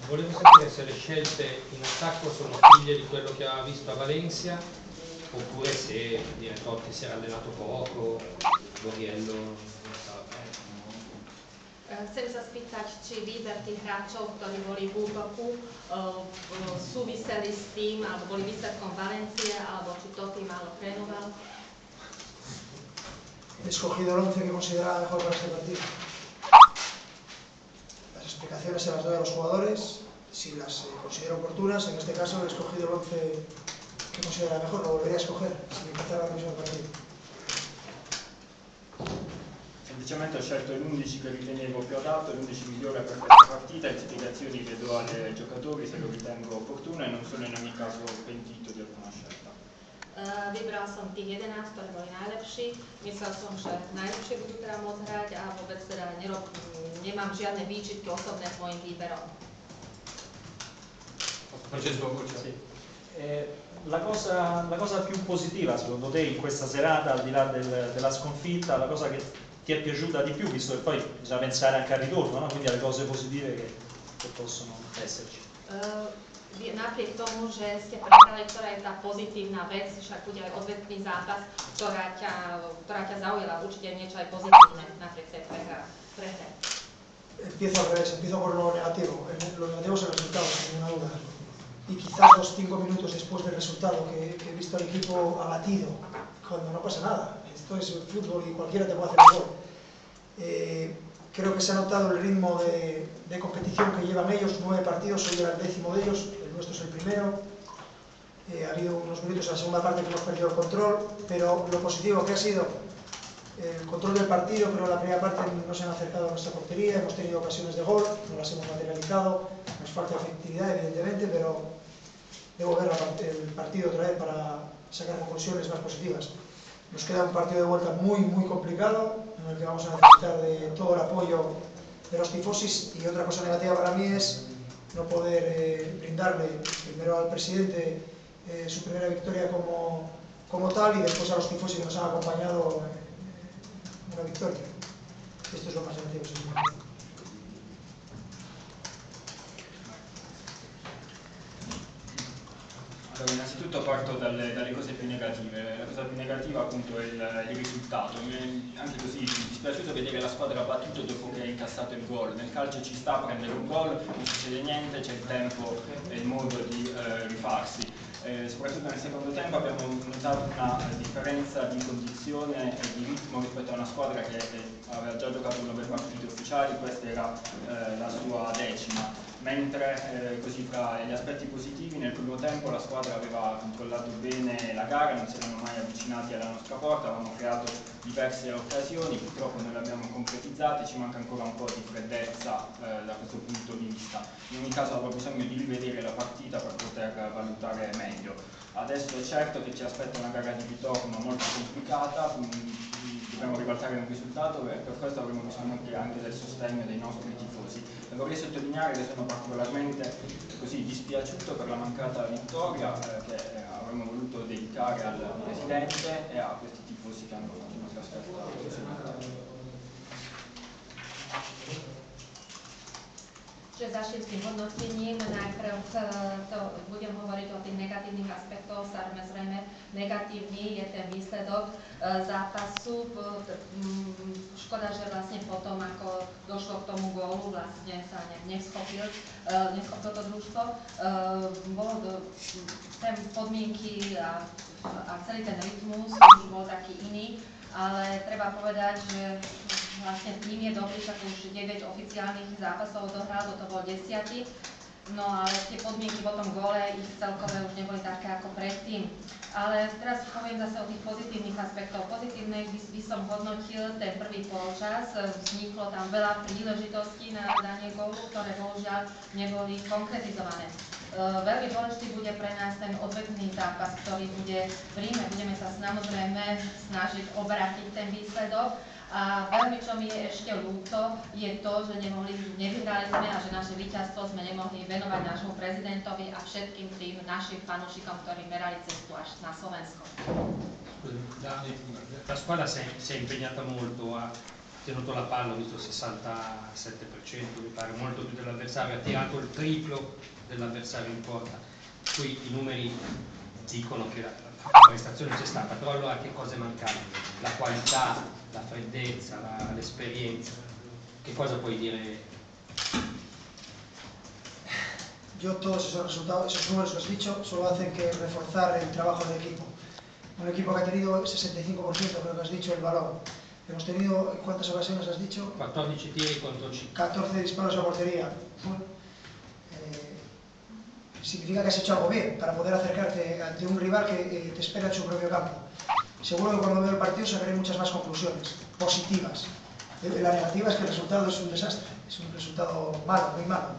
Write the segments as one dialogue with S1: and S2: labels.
S1: Volevo sapere se le scelte in attacco sono figlie di quello che aveva visto a Valencia oppure se Totti si era allenato poco, Borriello non stava bene.
S2: Chcem sa spýtať, či výber tých hráčov, ktorí boli v útoku, súviseli s tým, alebo boli výsledkom Valencie, alebo či Totti málo trénoval.
S3: He escogido el 11 que consideraba mejor para este partido. Las explicaciones se las doy a los jugadores, si las considero oportunas. En este caso he escogido el 11 que consideraba mejor, lo volvería a escoger si empezara el mismo partido.
S4: Semplicemente ho scelto l'11 che ritenevo più adatto, l'11 migliore per questa partita, le spiegazioni le do ai giocatori se lo ritengo opportuno e non sono in ogni caso pentito di alcuna scelta.
S2: Vybral som tých 11, ktorí boli najlepší. Myslel som, že najlepšie budú teda môcť hrať a vôbec teda nemám žiadne výčitky osobné s mojím výberom.
S5: La cosa più positiva secondo te in questa serata, al di là della sconfitta, la cosa che ti è piaciuta di più, visto che poi bisogna pensare anche al ritorno, no? Quindi alle cose positive che possono esserci.
S2: Napriek tomu, že ste prehrali, ktorá je tá pozitívna vec, však bude aj odvetný zápas, ktorá ťa zaujala, určite niečo aj pozitívne napriek tej prehre.
S3: Empiezo al revés, empiezo por lo negativo. Lo negativo es el resultado, sin ninguna duda. Y quizás los 5 minutos después del resultado que he visto al equipo abatido, cuando no pasa nada. Esto es el fútbol y cualquiera te puede hacer un gol. Creo que se ha notado el ritmo de competición que llevan ellos, 9 partidos, hoy era el 10º de ellos, el nuestro es el primero. Ha habido unos minutos en la segunda parte que hemos perdido el control, pero lo positivo que ha sido el control del partido, pero en la primera parte no se han acercado a nuestra portería, hemos tenido ocasiones de gol, no las hemos materializado, nos falta efectividad evidentemente, pero debo ver el partido otra vez para sacar conclusiones más positivas. Nos queda un partido de vuelta muy complicado, en el que vamos a necesitar de todo el apoyo de los tifosis, y otra cosa negativa para mí es no poder brindarle primero al presidente su primera victoria como tal y después a los tifosis que nos han acompañado en una victoria. Esto es lo más negativo, sin duda.
S4: Allora, innanzitutto parto dalle cose più negative. La cosa più negativa appunto è il risultato. Anche così mi è dispiaciuto vedere la squadra battuta dopo che ha incassato il gol. Nel calcio ci sta a prendere un gol, non succede niente, c'è il tempo e il modo di rifarsi. Soprattutto nel secondo tempo abbiamo notato una differenza di condizione e di ritmo rispetto a una squadra che aveva già giocato 9 partite ufficiali, questa era la sua 10ª. Mentre così fra gli aspetti positivi nel primo tempo la squadra aveva controllato bene la gara, non si erano mai avvicinati alla nostra porta, avevamo creato diverse occasioni, purtroppo non le abbiamo concretizzate, ci manca ancora un po' di freddezza da questo punto di vista. In ogni caso avrò bisogno di rivedere la partita per poter valutare meglio. Adesso è certo che ci aspetta una gara di ritorno molto complicata, dobbiamo ribaltare un risultato e per questo avremo bisogno anche del sostegno dei nostri tifosi. E vorrei sottolineare che sono particolarmente dispiaciuto per la mancata vittoria che avremmo voluto dedicare al Presidente e a questi tifosi che hanno fatto una trasferta.
S2: Čiže začnem s tým hodnotením. Najprv budem hovoriť o tých negatívnych aspektoch. Samozrejme, negatívny je ten výsledok zápasu. Škoda, že vlastne potom, ako došlo k tomu gólu, vlastne sa neschopilo to družstvo. Bolo ten podmienky a celý ten rytmus už bol taký iný, ale treba povedať, že vlastne tým je dobrý, však už 9 oficiálnych zápasov dohral, toto bol 10. No ale tie podmienky po tom góle, ich celkové už neboli také ako predtým. Ale teraz poviem zase o tých pozitívnych aspektov. Pozitívne by som hodnotil ten prvý polčas. Vzniklo tam veľa príležitostí na danie gólu, ktoré bohužiaľ neboli konkretizované. Veľmi dôležitý bude pre nás ten odvetný zápas, ktorý bude v Ríme. Budeme sa samozrejme snažiť obrátiť ten výsledok. A veľmi, čo mi je ešte ľúto, je to, že nevyhrali sme a že naše víťazstvo sme nemohli venovať nášmu prezidentovi a všetkým tým našim fanúšikom, ktorí merali cestu až na Slovensko.
S1: La squadra si è impegnata molto, ha tenuto la palla, ho visto il 67%, mi pare, molto più dell'avversario, ha tirato il triplo dell'avversario in porta. Qui i numeri dicono che la prestazione c'è stata, però allora che cosa è mancato? La qualità, la freddezza, l'esperienza. ¿Qué cosa puoi dire?
S3: Yo todos esos resultados, esos números que has dicho, solo hacen que reforzar el trabajo del equipo. Un equipo que ha tenido el 65%, creo que has dicho, el balón. Hemos tenido, ¿cuántas ocasiones has dicho?
S1: 14 tiri contro 5.
S3: 14 disparos a portería. Significa que has hecho algo bien para poder acercarte ante un rival que te espera en su propio campo. Seguro que cuando veo el partido sacaré muchas más conclusiones positivas. La negativa es que el resultado es un desastre, es un resultado malo, muy malo.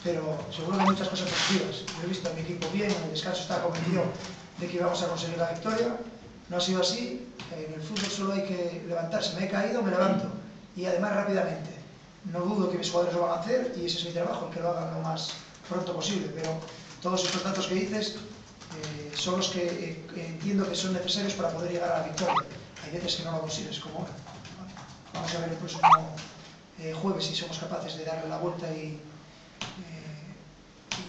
S3: Pero seguro que hay muchas cosas positivas. Yo he visto a mi equipo bien, en el descanso estaba convencido de que íbamos a conseguir la victoria. No ha sido así. En el fútbol solo hay que levantarse. Me he caído, me levanto. Y además rápidamente. No dudo que mis jugadores lo van a hacer y ese es mi trabajo, el que lo hagan lo más pronto posible. Pero todos estos datos que dices son los que entiendo que son necesarios para poder llegar a la victoria. Hay veces que no lo consigues, como ahora. Vamos a ver el próximo jueves si somos capaces de darle la vuelta y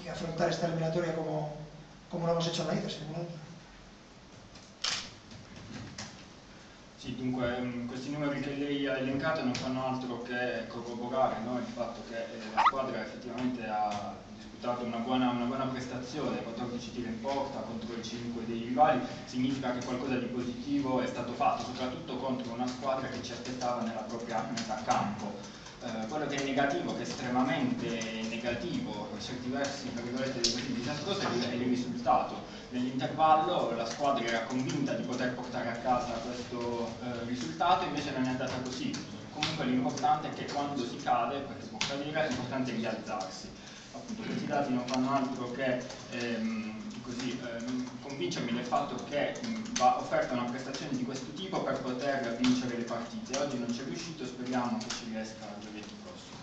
S3: affrontare esta eliminatoria come lo hemos hecho en la ida, sicuramente.
S4: Sì, dunque questi numeri che lei ha elencato non fanno altro che corroborare, no, il fatto che la squadra effettivamente ha disputato una buona prestazione, 14 tiri in porta contro i 5 dei rivali, significa che qualcosa di positivo è stato fatto, soprattutto contro una squadra che ci aspettava nella propria metà campo. Quello che è negativo, che è estremamente negativo, per certi versi, tra virgolette, disastroso, è il risultato. Nell'intervallo la squadra era convinta di poter portare a casa questo risultato, invece non è andata così. Comunque l'importante è che quando si cade, perché può cadere, l'importante è rialzarsi. Appunto, questi dati non fanno altro che convincermi del fatto che va offerta una prestazione di questo tipo per poter vincere le partite. Oggi non ci è riuscito, speriamo che ci riesca giovedì prossimo.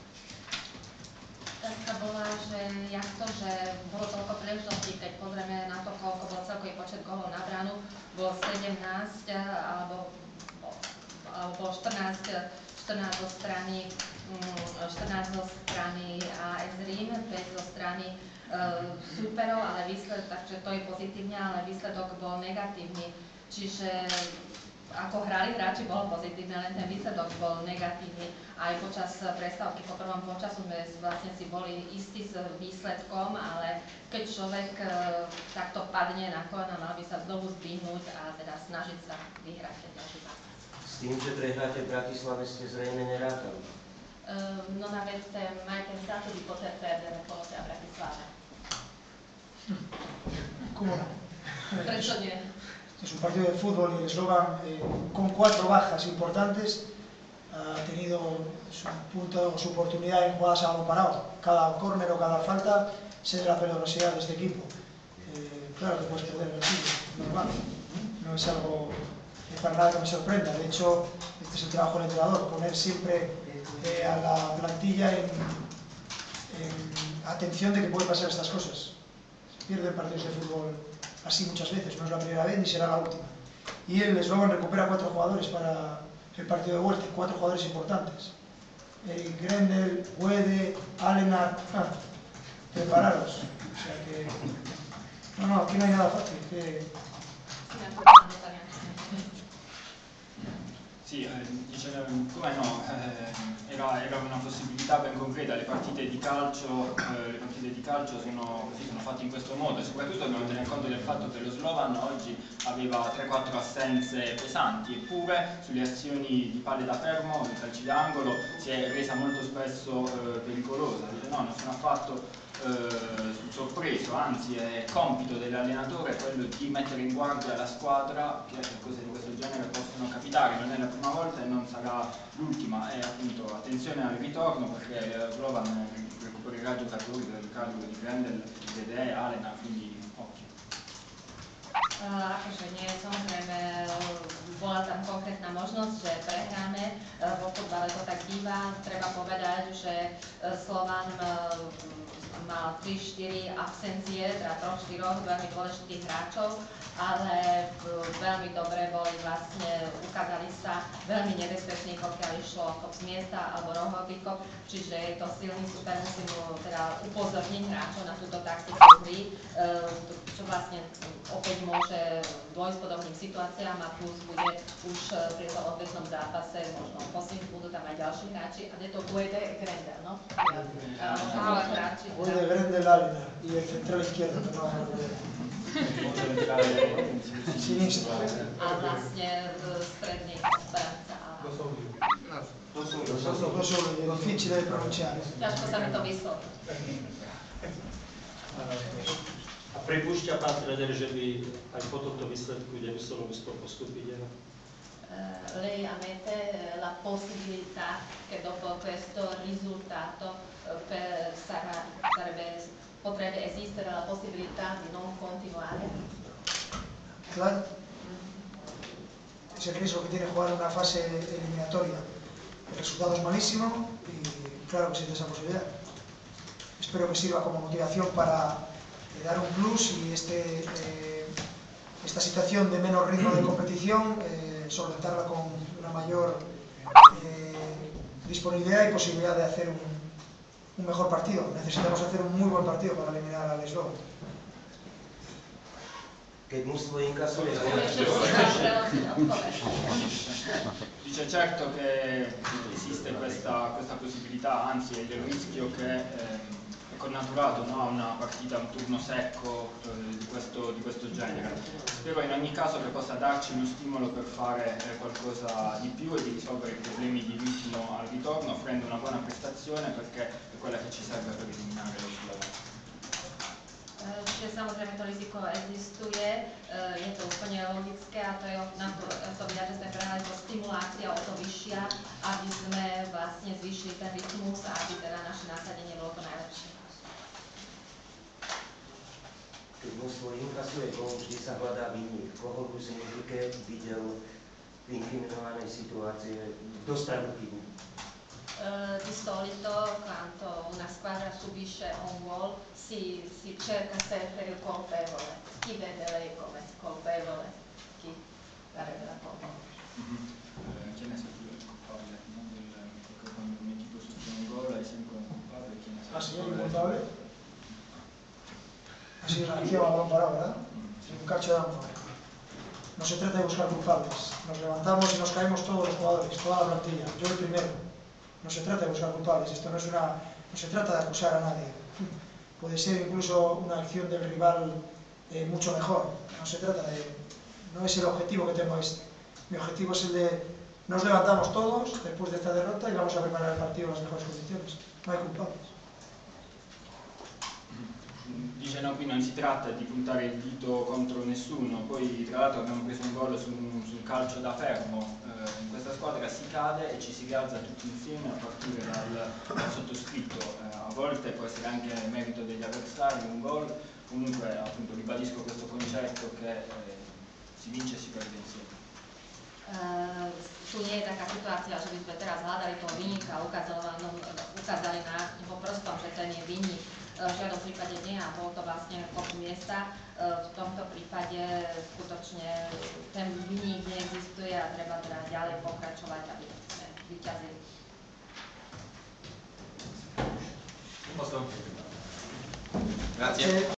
S2: Otázka bola, že jak to, že bolo toľko príležitostí, keď pozrieme na to, koľko bol celkový počet gólov na bránu, bol 17 alebo bol 14 zo strany AS Rím, 5 zo strany súperov, ale výsledok, takže to je pozitívne, ale výsledok bol negatívny. Čiže ako hrali hráči, bolo pozitívne, len ten výsledok bol negatívny. Aj počas prestávky po prvom počasu sme vlastne si boli istí s výsledkom, ale keď človek takto padne na kolena, mal by sa znovu zdvihnúť a teda snažiť sa vyhrať ten ďalší zápas.
S6: S tým, že prehráte v Bratislave, ste zrejme nerátali.
S2: Non avete mai pensato di poter perdere con a Bratislava?
S3: ¿Cómo no?
S2: Prečo nie?
S3: Es un partido de fútbol y el eslogan, con 4 bajas importantes, ha tenido su punto, su oportunidad en jugadas a balón parado. Cada córner o cada falta sé de la peligrosidad de este equipo. Claro que puedes perder en el fútbol, normal. No es algo para nada que me sorprenda. De hecho, este es el trabajo del entrenador, poner siempre a la plantilla en atención de que pueden pasar estas cosas. Se pierden partidos de fútbol así muchas veces, no es la primera vez ni será la última. Y el eslogan recupera 4 jugadores para el partido de vuelta, 4 jugadores importantes. Grendel, Guede, Alenar, prepararos. O sea que... No, aquí no hay nada fácil.
S4: Sì, come no, era una possibilità ben concreta. Le partite di calcio sono fatte in questo modo e soprattutto dobbiamo tenere conto del fatto che lo Slovan oggi aveva 3-4 assenze pesanti, eppure sulle azioni di palle da fermo, di calci d'angolo, si è resa molto spesso pericolosa. No, non sono affatto sorpreso, anzi è compito dell'allenatore quello di mettere in guardia la squadra che cose di questo genere possono capitare. Non è la prima volta e non sarà l'ultima, e appunto attenzione al ritorno, perché Slovan recupererà giocatori del calibro di Grendel, Dede, Alena, quindi occhio.
S2: Akože nie, samozrejme bola tam konkrétna možnosť, že prehráme, vo futbale to tak býva. Treba povedať, že Slovan mal mal 3-4 absencie, teda 3-4 veľmi dôležitých hráčov, ale veľmi dobre boli vlastne, ukázali sa veľmi nebezpeční, pokiaľ išlo o kop z miesta alebo rohový kop, čiže je to silný super, musím teda upozorniť hráčov na túto taktiku hry, čo vlastne opäť môže dôjsť podobným situáciám a plus bude už pri tom opätnom zápase, možno budú tam aj ďalší hráči, a je to Guede Grendel, ¿no?
S3: Guede Grendel, Alina y el central izquierdo, que no vamos a ver.
S2: A vlastne stredný obranca.
S3: È difficile da pronunciare.
S2: Ťažko sa mi to vysloví.
S5: A pripúšťa pán tréner, že by aj po tomto výsledku nemuselo postúpiť?
S2: Lei ammette la possibilità che dopo questo risultato potrebbe esistere la possibilità di non continuare?
S3: Claro. Es el riesgo que tiene jugar una fase eliminatoria. El resultado es malísimo y claro que existe esa posibilidad. Espero que sirva como motivación para dar un plus y esta situación de menos ritmo de competición solventarla con una mayor disponibilidad y posibilidad de hacer un mejor partido. Necesitamos hacer un muy buen partido para eliminar al Slovan.
S6: Keď mužstvo inkasuje
S4: Dice certo che esiste questa possibilità, anzi è il rischio che è connaturato, no, a una partita, un turno secco di questo genere. Spero in ogni caso che possa darci uno stimolo per fare qualcosa di più e di risolvere i problemi di ritmo al ritorno, offrendo una buona prestazione, perché è quella che ci serve per eliminare lo Slovan.
S2: Čiže samozrejme to riziko existuje, je to úplne logické a to je to viac, že sme prehrali to stimulácia o to vyššia, aby sme vlastne zvýšili ten rytmus a aby teda naše nasadenie bolo to najlepšie.
S6: Keď mužstvo inkasuje gól, vždy sa hľadá vinník. Koho Luis Enrique videl v inkriminovanej situácii, kto spravil chybu?
S2: Di solito quando una squadra subisce un gol si cerca sempre il colpevole. Chi vede lei come colpevole? Chi darebbe la colpa?
S4: Chi ne sa più il colpevole? Perché quando un equipo subisce un gol hai sempre un colpevole, chi ne sa più?
S3: ¿Ah, sí, el culpable? Así es, aquí va balón parado, ¿verdad? Un calcio de amor. No se trata de buscar culpables. Nos levantamos y nos caemos todos los jugadores, toda la plantilla. Yo el primero. No se trata de buscar culpables, esto no se trata de acusar a nadie. Puede ser incluso una acción del rival mucho mejor. No es el objetivo que tengo este. Mi objetivo es el de nos levantamos todos después de esta derrota y vamos a preparar el partido en las mejores condiciones. No hay culpables.
S4: Dice no, qui non si tratta di puntare il dito contro nessuno, poi tra l'altro abbiamo preso un gol sul calcio da fermo, in questa squadra si cade e ci si rialza tutti insieme a partire dal sottoscritto, a volte può essere anche merito degli avversari un gol, comunque appunto ribadisco questo concetto che si vince e si perde insieme.
S2: Tu nie je taká situácia, že by sme teraz hľadali toho vinníka a ukázali na neho prstom, že ten je vinník. V žiadnom prípade nie a bolo to vlastne kop miesta. V tomto prípade skutočne ten vinník neexistuje a treba teda ďalej pokračovať, aby sme vyťazili.
S7: Grazie.